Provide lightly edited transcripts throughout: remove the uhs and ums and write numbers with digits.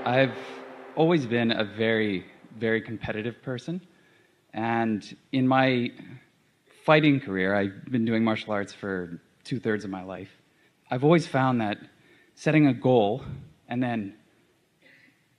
I've always been a very, very competitive person. And in my fighting career, I've been doing martial arts for 2/3 of my life. I've always found that setting a goal and then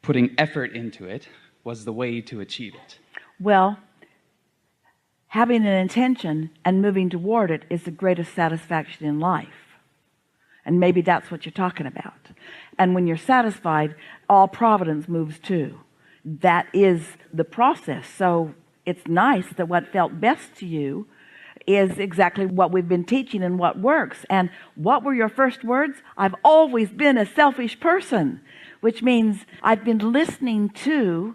putting effort into it was the way to achieve it. Well, having an intention and moving toward it is the greatest satisfaction in life. And maybe that's what you're talking about. And when you're satisfied, all providence moves too. That is the process. So it's nice that what felt best to you is exactly what we've been teaching and what works. And what were your first words? I've always been a selfish person, which means I've been listening to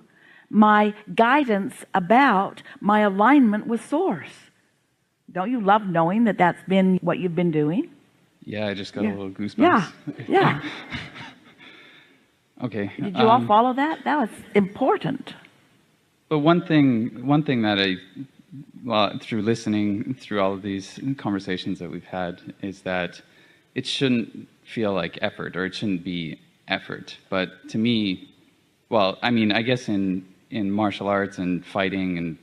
my guidance about my alignment with Source. Don't you love knowing that that's been what you've been doing? Yeah, I just got a little goosebumps. Yeah. Okay. Did you all follow that? That was important. But one thing that through listening through all of these conversations that we've had is that it shouldn't feel like effort, or it shouldn't be effort. But to me, well, I mean, I guess in martial arts and fighting and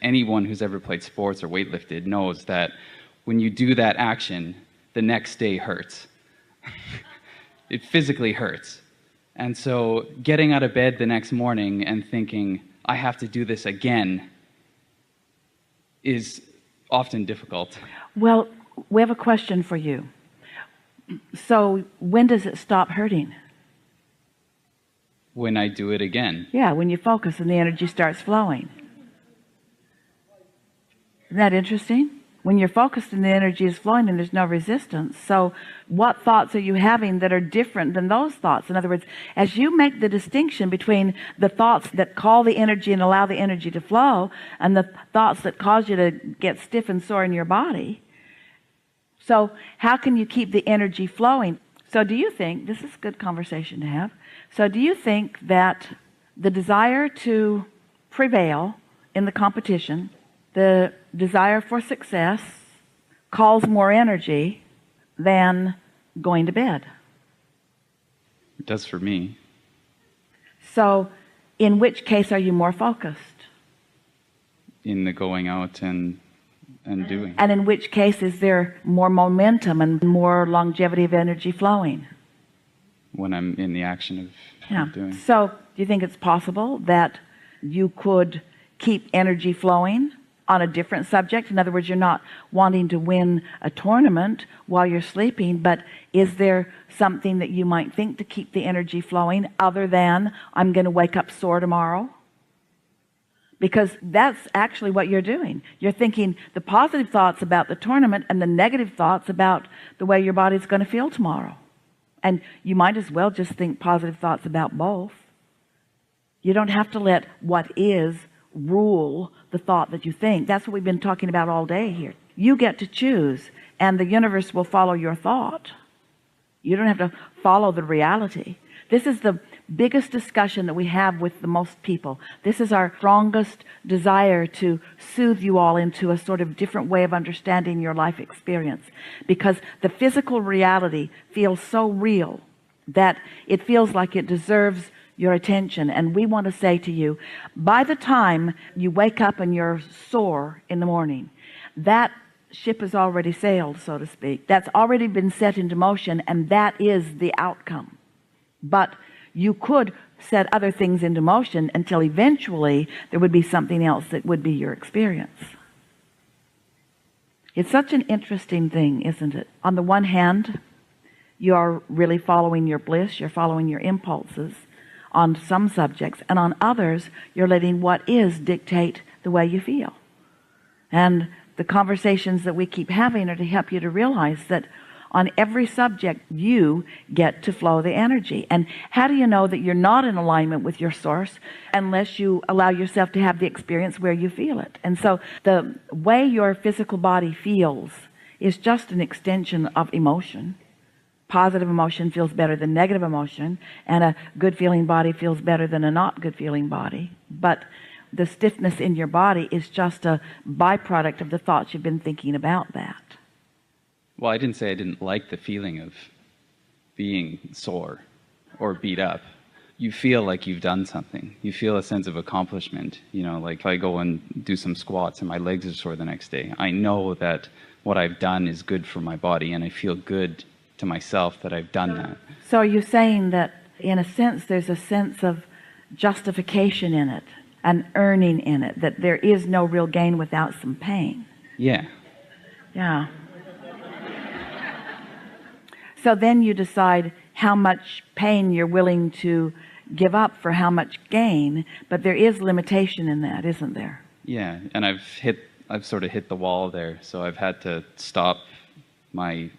anyone who's ever played sports or weightlifted knows that when you do that action, the next day hurts. It physically hurts. And so getting out of bed the next morning and thinking, I have to do this again, is often difficult. Well, we have a question for you. So when does it stop hurting? When I do it again. Yeah, when you focus and the energy starts flowing. Isn't that interesting? When you're focused and the energy is flowing and there's no resistance. So what thoughts are you having that are different than those thoughts? In other words, as you make the distinction between the thoughts that call the energy and allow the energy to flow and the thoughts that cause you to get stiff and sore in your body, so how can you keep the energy flowing? So do you think, this is a good conversation to have, so do you think that the desire to prevail in the competition, the desire for success, calls more energy than going to bed? It does for me. So in which case are you more focused? In the going out and doing. And in which case is there more momentum and more longevity of energy flowing? When I'm in the action of doing. So do you think it's possible that you could keep energy flowing on a different subject? In other words, you're not wanting to win a tournament while you're sleeping, but is there something that you might think to keep the energy flowing other than I'm going to wake up sore tomorrow? Because that's actually what you're doing. You're thinking the positive thoughts about the tournament and the negative thoughts about the way your body's going to feel tomorrow. And you might as well just think positive thoughts about both. You don't have to let what is rule the thought that you think. That's what we've been talking about all day here. You get to choose, and the universe will follow your thought. You don't have to follow the reality. This is the biggest discussion that we have with the most people. This is our strongest desire to soothe you all into a sort of different way of understanding your life experience, because the physical reality feels so real that it feels like it deserves your attention. And we want to say to you, by the time you wake up and you're sore in the morning, that ship has already sailed, so to speak. That's already been set into motion, and that is the outcome. But you could set other things into motion until eventually there would be something else that would be your experience. It's such an interesting thing, isn't it? On the one hand, you're really following your bliss, you're following your impulses on some subjects, and on others you're letting what is dictate the way you feel. And the conversations that we keep having are to help you to realize that on every subject you get to flow the energy. And how do you know that you're not in alignment with your source unless you allow yourself to have the experience where you feel it? And so the way your physical body feels is just an extension of emotion. Positive emotion feels better than negative emotion, and a good feeling body feels better than a not good feeling body. But the stiffness in your body is just a byproduct of the thoughts you've been thinking about that. Well, I didn't say I didn't like the feeling of being sore or beat up. you feel like you've done something. You feel a sense of accomplishment. You know, like if I go and do some squats and my legs are sore the next day, I know that what I've done is good for my body, and I feel good to myself that I've done that. So are you saying that in a sense there's a sense of justification in it, an earning in it, that there is no real gain without some pain? Yeah. Yeah. So then you decide how much pain you're willing to give up for how much gain, but there is limitation in that, isn't there? Yeah, and I've sort of hit the wall there, so I've had to stop my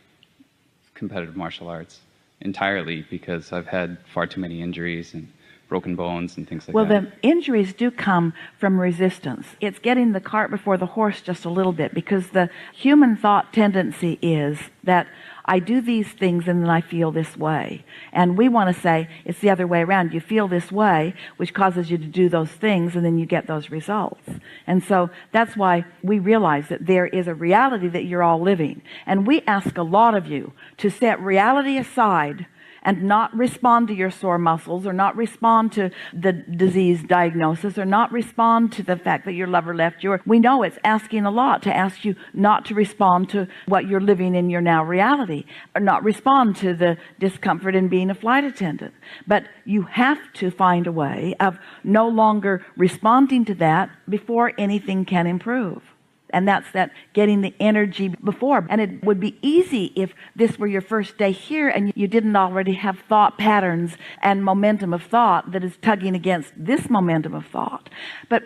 competitive martial arts entirely because I've had far too many injuries and broken bones and things like that. Well, the injuries do come from resistance. It's getting the cart before the horse just a little bit, because the human thought tendency is that I do these things and then I feel this way. And we want to say it's the other way around. You feel this way, which causes you to do those things, and then you get those results. And so that's why we realize that there is a reality that you're all living. And we ask a lot of you to set reality aside and not respond to your sore muscles, or not respond to the disease diagnosis, or not respond to the fact that your lover left you. We know it's asking a lot to ask you not to respond to what you're living in your now reality, or not respond to the discomfort in being a flight attendant. But you have to find a way of no longer responding to that before anything can improve. And that's that getting the energy before. And it would be easy if this were your first day here and you didn't already have thought patterns and momentum of thought that is tugging against this momentum of thought. But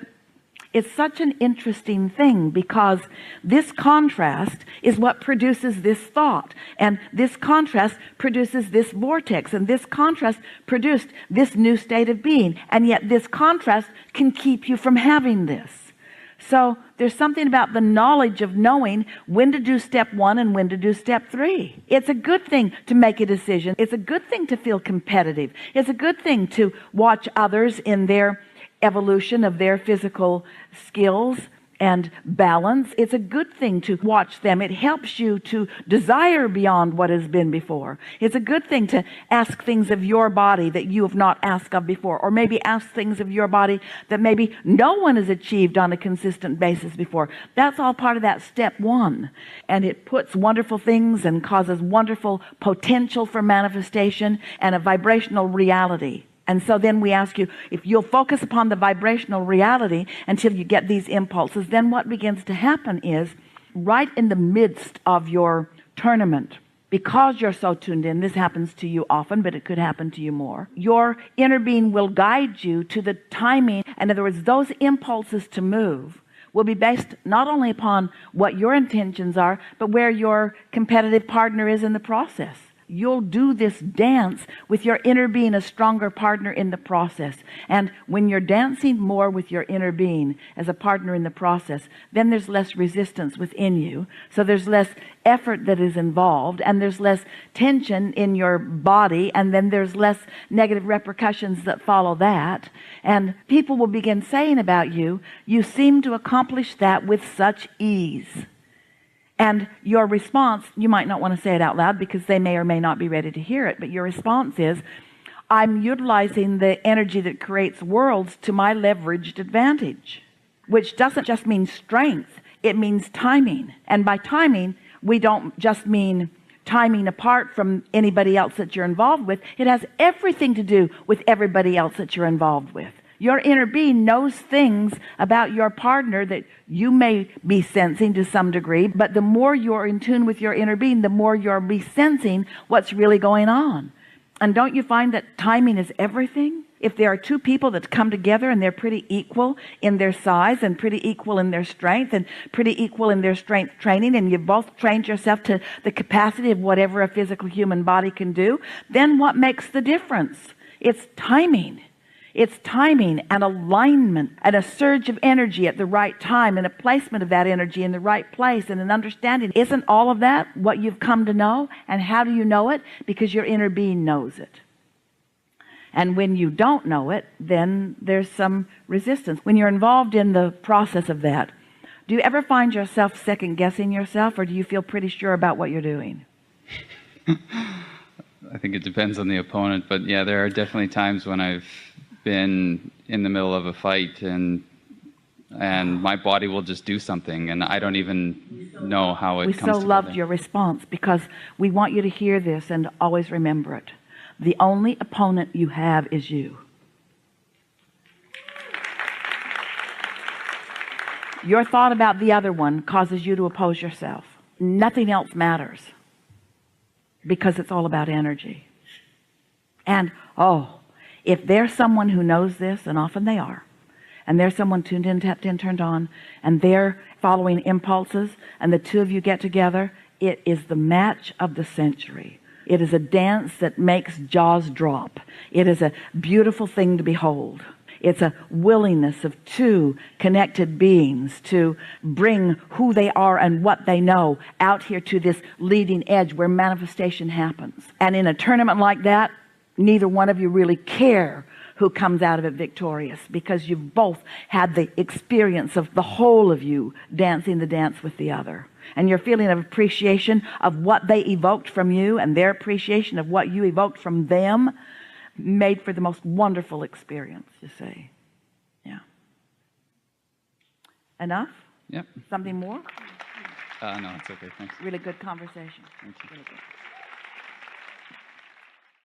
it's such an interesting thing, because this contrast is what produces this thought, and this contrast produces this vortex, and this contrast produced this new state of being, and yet this contrast can keep you from having this. So there's something about the knowledge of knowing when to do step 1 and when to do step 3. It's a good thing to make a decision. It's a good thing to feel competitive. It's a good thing to watch others in their evolution of their physical skills and balance. It's a good thing to watch them. It helps you to desire beyond what has been before. It's a good thing to ask things of your body that you have not asked of before, or maybe ask things of your body that maybe no one has achieved on a consistent basis before. That's all part of that step 1, and it puts wonderful things and causes wonderful potential for manifestation and a vibrational reality. And so then we ask you, if you'll focus upon the vibrational reality until you get these impulses, then what begins to happen is, right in the midst of your tournament, because you're so tuned in, this happens to you often, but it could happen to you more, your inner being will guide you to the timing. In other words, those impulses to move will be based not only upon what your intentions are, but where your competitive partner is in the process. You'll do this dance with your inner being a stronger partner in the process. And when you're dancing more with your inner being as a partner in the process, then there's less resistance within you. So there's less effort that is involved, and there's less tension in your body, and then there's less negative repercussions that follow that. And people will begin saying about you, you seem to accomplish that with such ease. And your response, you might not want to say it out loud because they may or may not be ready to hear it, but your response is, I'm utilizing the energy that creates worlds to my leveraged advantage, which doesn't just mean strength, it means timing. And by timing, we don't just mean timing apart from anybody else that you're involved with. It has everything to do with everybody else that you're involved with. Your inner being knows things about your partner that you may be sensing to some degree, but the more you're in tune with your inner being, the more you'll be sensing what's really going on. And don't you find that timing is everything? If there are two people that come together and they're pretty equal in their size and pretty equal in their strength and pretty equal in their strength training, and you've both trained yourself to the capacity of whatever a physical human body can do, then what makes the difference? It's timing. It's timing and alignment and a surge of energy at the right time and a placement of that energy in the right place and an understanding. Isn't all of that what you've come to know? And how do you know it? Because your inner being knows it. And when you don't know it, then there's some resistance. When you're involved in the process of that, do you ever find yourself second guessing yourself, or do you feel pretty sure about what you're doing? I think it depends on the opponent, but yeah, there are definitely times when I've been in the middle of a fight and my body will just do something and I don't even know how it We comes so together. loved your response because we want you to hear this and always remember it. The only opponent you have is you. Your thought about the other one causes you to oppose yourself. Nothing else matters because it's all about energy. And if there's someone who knows this, and often they are, and there's someone tuned in, tapped in, turned on, and they're following impulses, and the two of you get together, it is the match of the century. It is a dance that makes jaws drop. It is a beautiful thing to behold. It's a willingness of two connected beings to bring who they are and what they know out here to this leading edge where manifestation happens. And in a tournament like that, neither one of you really care who comes out of it victorious, because you've both had the experience of the whole of you dancing the dance with the other. And your feeling of appreciation of what they evoked from you and their appreciation of what you evoked from them made for the most wonderful experience, you see. Yeah. Enough? Yep. Something more? No, it's okay. Thanks. Really good conversation. Thank you. Really good.